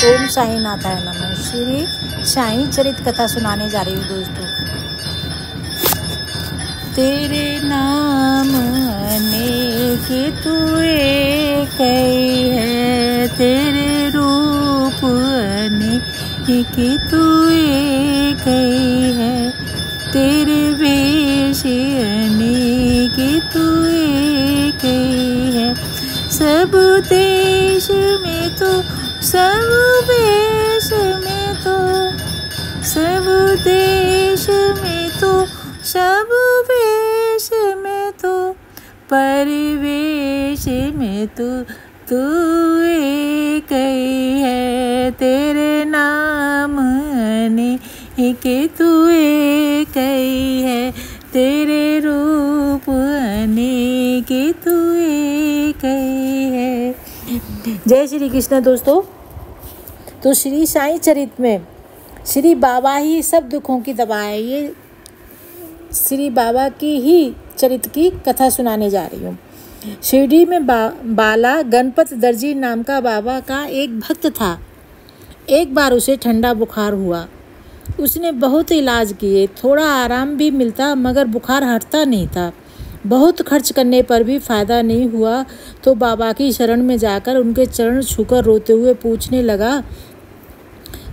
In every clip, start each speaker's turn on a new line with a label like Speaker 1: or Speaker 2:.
Speaker 1: ओम साई नाथाय नमः। श्री साई चरित कथा सुनाने जा रही हूँ दोस्तों। तेरे नाम अनेक तू एक है, तेरे रूप अनेक तू एक है, तेरे वेश अनेक तू एक है। सब देश में तो, सब वेश में तो, सब देश में तो, सब वेश में तो, परिवेश में तो तू एक ही है। तेरे नाम अनेक तू एक ही है, तेरे रूप अनेक तू एक ही है। जय श्री कृष्ण दोस्तों। तो श्री साई चरित में श्री बाबा ही सब दुखों की दवा है। ये श्री बाबा की ही चरित की कथा सुनाने जा रही हूँ। शिरडी में बाला गणपत दर्जी नाम का बाबा का एक भक्त था। एक बार उसे ठंडा बुखार हुआ। उसने बहुत इलाज किए, थोड़ा आराम भी मिलता, मगर बुखार हटता नहीं था। बहुत खर्च करने पर भी फ़ायदा नहीं हुआ तो बाबा की शरण में जाकर उनके चरण छूकर रोते हुए पूछने लगा,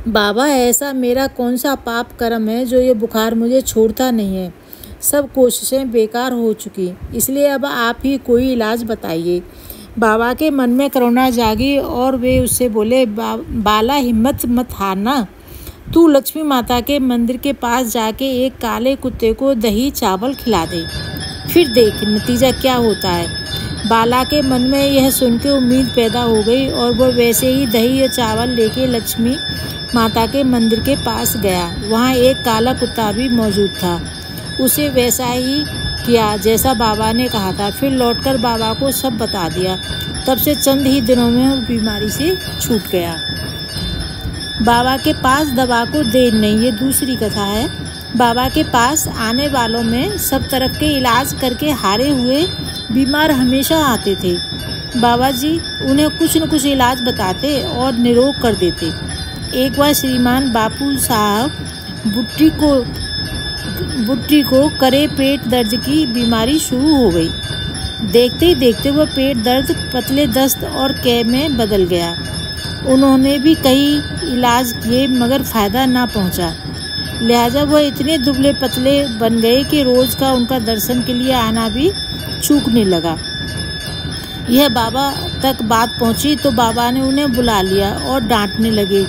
Speaker 1: बाबा ऐसा मेरा कौन सा पाप कर्म है जो ये बुखार मुझे छोड़ता नहीं है। सब कोशिशें बेकार हो चुकी, इसलिए अब आप ही कोई इलाज बताइए। बाबा के मन में करुणा जागी और वे उससे बोले, बाला हिम्मत मत हारना, तू लक्ष्मी माता के मंदिर के पास जाके एक काले कुत्ते को दही चावल खिला दे, फिर देख नतीजा क्या होता है। बाला के मन में यह सुनकर उम्मीद पैदा हो गई और वह वैसे ही दही और चावल लेके लक्ष्मी माता के मंदिर के पास गया। वहाँ एक काला कुत्ता भी मौजूद था। उसे वैसा ही किया जैसा बाबा ने कहा था। फिर लौटकर बाबा को सब बता दिया। तब से चंद ही दिनों में वो बीमारी से छूट गया। बाबा के पास दवा को देर नहीं, ये दूसरी कथा है। बाबा के पास आने वालों में सब तरफ के इलाज करके हारे हुए बीमार हमेशा आते थे। बाबा जी उन्हें कुछ न कुछ इलाज बताते और निरोग कर देते। एक बार श्रीमान बापू साहब बुट्टी को करे पेट दर्द की बीमारी शुरू हो गई। देखते ही देखते वह पेट दर्द पतले दस्त और कै में बदल गया। उन्होंने भी कई इलाज किए मगर फ़ायदा ना पहुंचा। लिहाजा वह इतने दुबले पतले बन गए कि रोज़ का उनका दर्शन के लिए आना भी चूकने लगा। यह बाबा तक बात पहुंची तो बाबा ने उन्हें बुला लिया और डांटने लगे,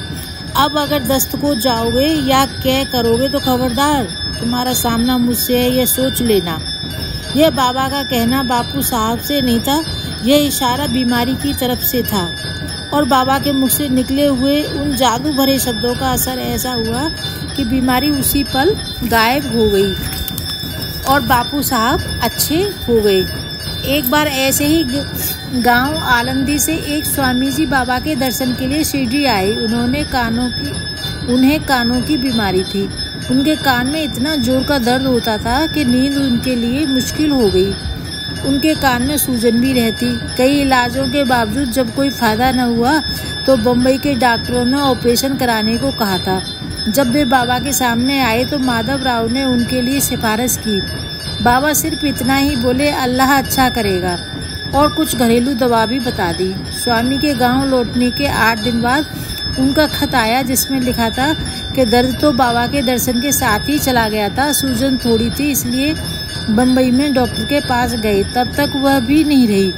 Speaker 1: अब अगर दस्त को जाओगे या क्या करोगे तो खबरदार, तुम्हारा सामना मुझसे है, यह सोच लेना। यह बाबा का कहना बापू साहब से नहीं था, यह इशारा बीमारी की तरफ से था। और बाबा के मुख से निकले हुए उन जादू भरे शब्दों का असर ऐसा हुआ कि बीमारी उसी पल गायब हो गई और बापू साहब अच्छे हो गए। एक बार ऐसे ही गांव आलंदी से एक स्वामी जी बाबा के दर्शन के लिए शिरडी आए। उन्हें कानों की बीमारी थी। उनके कान में इतना जोर का दर्द होता था कि नींद उनके लिए मुश्किल हो गई। उनके कान में सूजन भी रहती। कई इलाजों के बावजूद जब कोई फ़ायदा न हुआ तो बम्बई के डॉक्टरों ने ऑपरेशन कराने को कहा था। जब वे बाबा के सामने आए तो माधव राव ने उनके लिए सिफारिश की। बाबा सिर्फ इतना ही बोले, अल्लाह अच्छा करेगा, और कुछ घरेलू दवा भी बता दी। स्वामी के गांव लौटने के 8 दिन बाद उनका खत आया जिसमें लिखा था कि दर्द तो बाबा के दर्शन के साथ ही चला गया था, सूजन थोड़ी थी, इसलिए बम्बई में डॉक्टर के पास गए, तब तक वह भी नहीं रही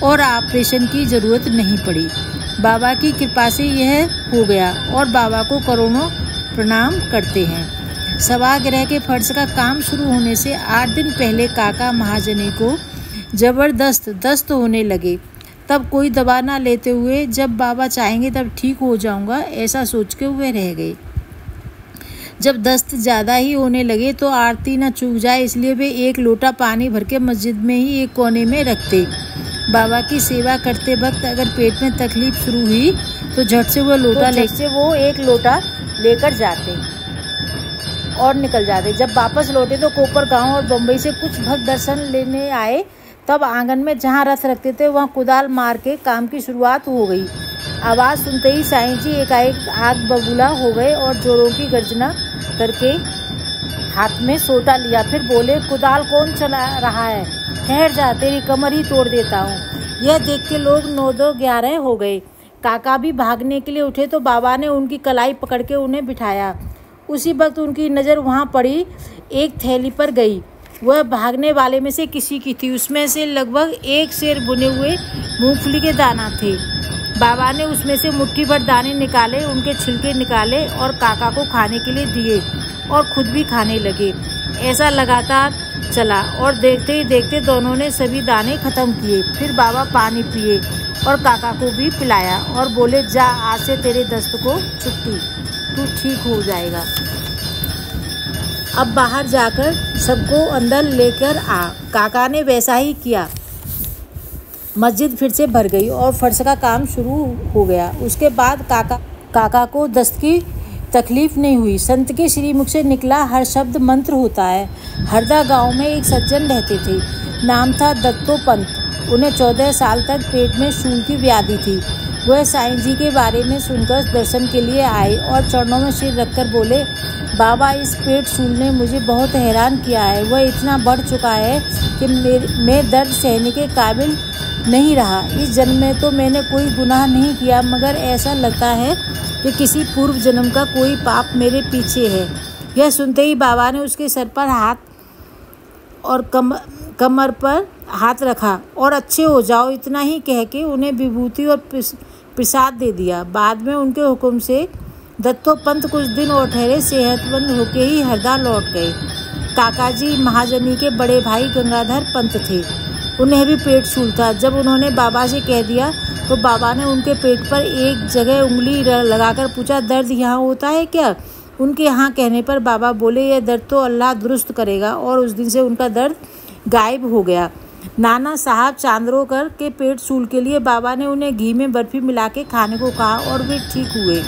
Speaker 1: और ऑपरेशन की ज़रूरत नहीं पड़ी। बाबा की कृपा से यह हो गया और बाबा को करोड़ों प्रणाम करते हैं। सभागृह के फर्श का काम शुरू होने से 8 दिन पहले काका महाजनी को जबरदस्त दस्त होने लगे। तब कोई दवा ना लेते हुए जब बाबा चाहेंगे तब ठीक हो जाऊंगा ऐसा सोच के वे रह गए। जब दस्त ज़्यादा ही होने लगे तो आरती न चूक जाए इसलिए वे एक लोटा पानी भर के मस्जिद में ही एक कोने में रखते। बाबा की सेवा करते वक्त अगर पेट में तकलीफ शुरू हुई तो झट से वो एक लोटा लेकर जाते और निकल जाते। जब वापस लौटे तो कोपर गांव और बम्बई से कुछ भक्त दर्शन लेने आए। तब आंगन में जहां रथ रखते थे वहां कुदाल मार के काम की शुरुआत हो गई। आवाज़ सुनते ही साईं जी एकाएक आग बबूला हो गए और जोरों की गर्जना करके हाथ में सोटा लिया। फिर बोले, कुदाल कौन चला रहा है? ठहर जा, तेरी कमर ही तोड़ देता हूँ। यह देख के लोग 9-11 हो गए। काका भी भागने के लिए उठे तो बाबा ने उनकी कलाई पकड़ के उन्हें बिठाया। उसी वक्त उनकी नज़र वहाँ पड़ी एक थैली पर गई। वह भागने वाले में से किसी की थी। उसमें से लगभग 1 सेर बुने हुए मूंगफली के दाना थे। बाबा ने उसमें से मुट्ठी भर दाने निकाले, उनके छिलके निकाले और काका को खाने के लिए दिए और खुद भी खाने लगे। ऐसा लगातार चला और देखते ही देखते दोनों ने सभी दाने खत्म किए। फिर बाबा पानी पिए और काका को भी पिलाया और बोले, जा, आज से तेरे दस्त को छुट्टी, तू ठीक हो जाएगा। अब बाहर जाकर सबको अंदर लेकर आ। काका ने वैसा ही किया। मस्जिद फिर से भर गई और फर्श का काम शुरू हो गया। उसके बाद काका को दस्त की तकलीफ नहीं हुई। संत के श्रीमुख से निकला हर शब्द मंत्र होता है। हरदा गांव में एक सज्जन रहते थे। नाम था दत्तोपंत। उन्हें 14 साल तक पेट में शूल की व्याधि थी। वह साईं जी के बारे में सुनकर दर्शन के लिए आए और चरणों में सिर रखकर बोले, बाबा, इस पेट शूल ने मुझे बहुत हैरान किया है। वह इतना बढ़ चुका है कि मैं दर्द सहने के काबिल नहीं रहा। इस जन्म में तो मैंने कोई गुनाह नहीं किया, मगर ऐसा लगता है कि किसी पूर्व जन्म का कोई पाप मेरे पीछे है। यह सुनते ही बाबा ने उसके सर पर हाथ और कमर पर हाथ रखा और अच्छे हो जाओ, इतना ही कह के उन्हें विभूति और प्रसाद दे दिया। बाद में उनके हुक्म से दत्तोपंत कुछ दिन और ठहरे, सेहतमंद होके ही हरदा लौट गए। काकाजी महाजनी के बड़े भाई गंगाधर पंत थे। उन्हें भी पेट शूल था। जब उन्होंने बाबा से कह दिया तो बाबा ने उनके पेट पर एक जगह उंगली लगाकर पूछा, दर्द यहाँ होता है क्या? उनके यहाँ कहने पर बाबा बोले, यह दर्द तो अल्लाह दुरुस्त करेगा। और उस दिन से उनका दर्द गायब हो गया। नाना साहब चांदरोकर के पेट शूल के लिए बाबा ने उन्हें घी में बर्फी मिला के खाने को कहा और वे ठीक हुए।